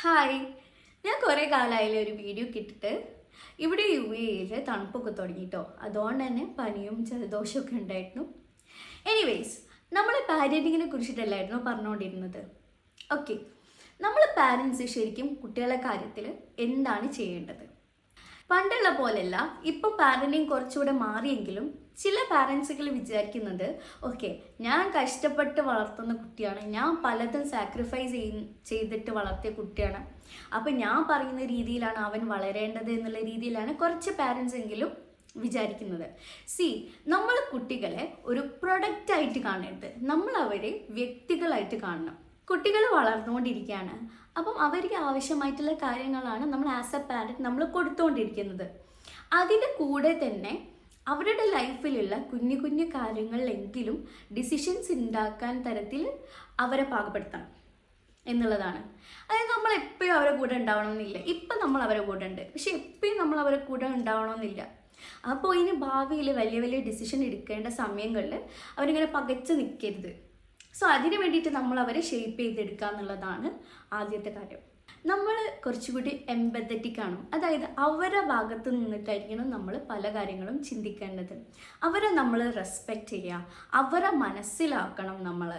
Hi, ഞാൻ കുറേ കാലമായാലും ഒരു വീഡിയോ കിട്ടിട്ട് ഇവിടെ UAE തണുപ്പൊക്കെ തുടങ്ങിട്ടോ. അതുകൊണ്ട് തന്നെ പനിയും ജലദോഷമൊക്കെ ഉണ്ടായിരുന്നു. എനിവേയ്സ്, നമ്മൾ പാരൻറ്റിങ്ങിനെ കുറിച്ചിട്ടല്ലായിരുന്നു പറഞ്ഞുകൊണ്ടിരുന്നത്. ഓക്കെ, നമ്മൾ പാരൻസ് ശരിക്കും കുട്ടികളുടെ കാര്യത്തിൽ എന്താണ് ചെയ്യേണ്ടത്? പണ്ടുള്ള പോലെയല്ല, ഇപ്പോൾ പാരൻറ്റിങ് കുറച്ചുകൂടെ മാറിയെങ്കിലും ചില പാരൻസുകൾ വിചാരിക്കുന്നത് ഓക്കെ, ഞാൻ കഷ്ടപ്പെട്ട് വളർത്തുന്ന കുട്ടിയാണ്, ഞാൻ പലതും സാക്രിഫൈസ് ചെയ്തിട്ട് വളർത്തിയ കുട്ടിയാണ്, അപ്പം ഞാൻ പറയുന്ന രീതിയിലാണ് അവൻ വളരേണ്ടത് എന്നുള്ള രീതിയിലാണ് കുറച്ച് പാരൻസ് എങ്കിലും വിചാരിക്കുന്നത്. നമ്മൾ കുട്ടികളെ ഒരു പ്രൊഡക്റ്റായിട്ട് കാണരുത്, നമ്മൾ അവരെ വ്യക്തികളായിട്ട് കാണണം. കുട്ടികൾ വളർന്നുകൊണ്ടിരിക്കുകയാണ്, അപ്പം അവർക്ക് ആവശ്യമായിട്ടുള്ള കാര്യങ്ങളാണ് നമ്മൾ ആസ് എ പാരൻറ്റ് നമ്മൾ കൊടുത്തുകൊണ്ടിരിക്കുന്നത്. അതിൻ്റെ കൂടെ തന്നെ അവരുടെ ലൈഫിലുള്ള കുഞ്ഞു കുഞ്ഞു കാര്യങ്ങളിലെങ്കിലും ഡിസിഷൻസ് ഉണ്ടാക്കാൻ തരത്തിൽ അവരെ പാകപ്പെടുത്തണം എന്നുള്ളതാണ്. അതായത് നമ്മൾ എപ്പോഴും അവരെ കൂടെ ഉണ്ടാവണമെന്നില്ല. ഇപ്പം നമ്മൾ അവരെ കൂടെ ഉണ്ട്, പക്ഷെ എപ്പോഴും നമ്മൾ അവരെ കൂടെ ഉണ്ടാവണമെന്നില്ല. അപ്പോൾ ഇനി ഭാവിയിൽ വലിയ വലിയ ഡിസിഷൻ എടുക്കേണ്ട സമയങ്ങളിൽ അവരിങ്ങനെ പകച്ച് നിൽക്കരുത്. അതിന് വേണ്ടിയിട്ട് നമ്മൾ അവരെ ഷേപ്പ് ചെയ്തെടുക്കുക എന്നുള്ളതാണ് ആദ്യത്തെ കാര്യം. നമ്മൾ കുറച്ചുകൂടി എംപത്തറ്റിക് ആണ്, അതായത് അവരുടെ ഭാഗത്ത് നിന്നിട്ടായിരിക്കണം നമ്മൾ പല കാര്യങ്ങളും ചിന്തിക്കേണ്ടത്. അവരെ നമ്മൾ റെസ്പെക്റ്റ് ചെയ്യുക, അവരെ മനസ്സിലാക്കണം നമ്മൾ.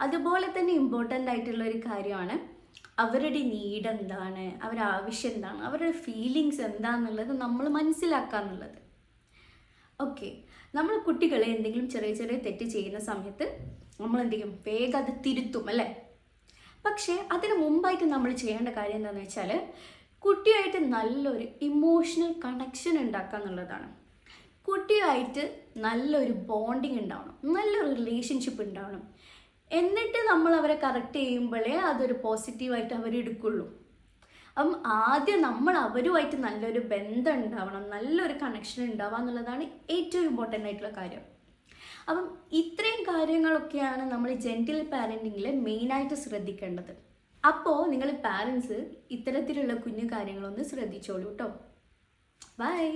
അതുപോലെ തന്നെ ഇമ്പോർട്ടൻ്റ് ആയിട്ടുള്ള ഒരു കാര്യമാണ് അവരുടെ നീഡ് എന്താണ്, അവരുടെ ആവശ്യം എന്താണ്, അവരുടെ ഫീലിങ്സ് എന്താണെന്നുള്ളത് നമ്മൾ മനസ്സിലാക്കുക എന്നുള്ളത്. ഓക്കെ, നമ്മൾ കുട്ടികളെ എന്തെങ്കിലും ചെറിയ ചെറിയ തെറ്റ് ചെയ്യുന്ന സമയത്ത് നമ്മൾ എന്ത് ചെയ്യും? വേഗം അത് തിരുത്തും അല്ലേ? പക്ഷേ അതിന് മുമ്പായിട്ട് നമ്മൾ ചെയ്യേണ്ട കാര്യം എന്താണെന്ന് വെച്ചാൽ കുട്ടിയായിട്ട് നല്ലൊരു ഇമോഷണൽ കണക്ഷൻ ഉണ്ടാക്കുക എന്നുള്ളതാണ്. കുട്ടിയായിട്ട് നല്ലൊരു ബോണ്ടിങ് ഉണ്ടാവണം, നല്ലൊരു റിലേഷൻഷിപ്പ് ഉണ്ടാവണം. എന്നിട്ട് നമ്മൾ അവരെ കറക്റ്റ് ചെയ്യുമ്പോഴേ അതൊരു പോസിറ്റീവായിട്ട് അവരെടുക്കുള്ളൂ. അപ്പം ആദ്യം നമ്മൾ അവരുമായിട്ട് നല്ലൊരു ബന്ധം ഉണ്ടാവണം, നല്ലൊരു കണക്ഷൻ ഉണ്ടാവുക എന്നുള്ളതാണ് ഏറ്റവും ഇമ്പോർട്ടൻ്റ് ആയിട്ടുള്ള കാര്യം. അപ്പം ഇത്രയും കാര്യങ്ങളൊക്കെയാണ് നമ്മൾ ജെൻറ്റിൽ പാരൻറ്റിങ്ങിൽ മെയിനായിട്ട് ശ്രദ്ധിക്കേണ്ടത്. അപ്പോൾ നിങ്ങൾ പാരൻസ് ഇത്തരത്തിലുള്ള കുഞ്ഞു കാര്യങ്ങളൊന്ന് ശ്രദ്ധിച്ചോളൂ കേട്ടോ. ബൈ.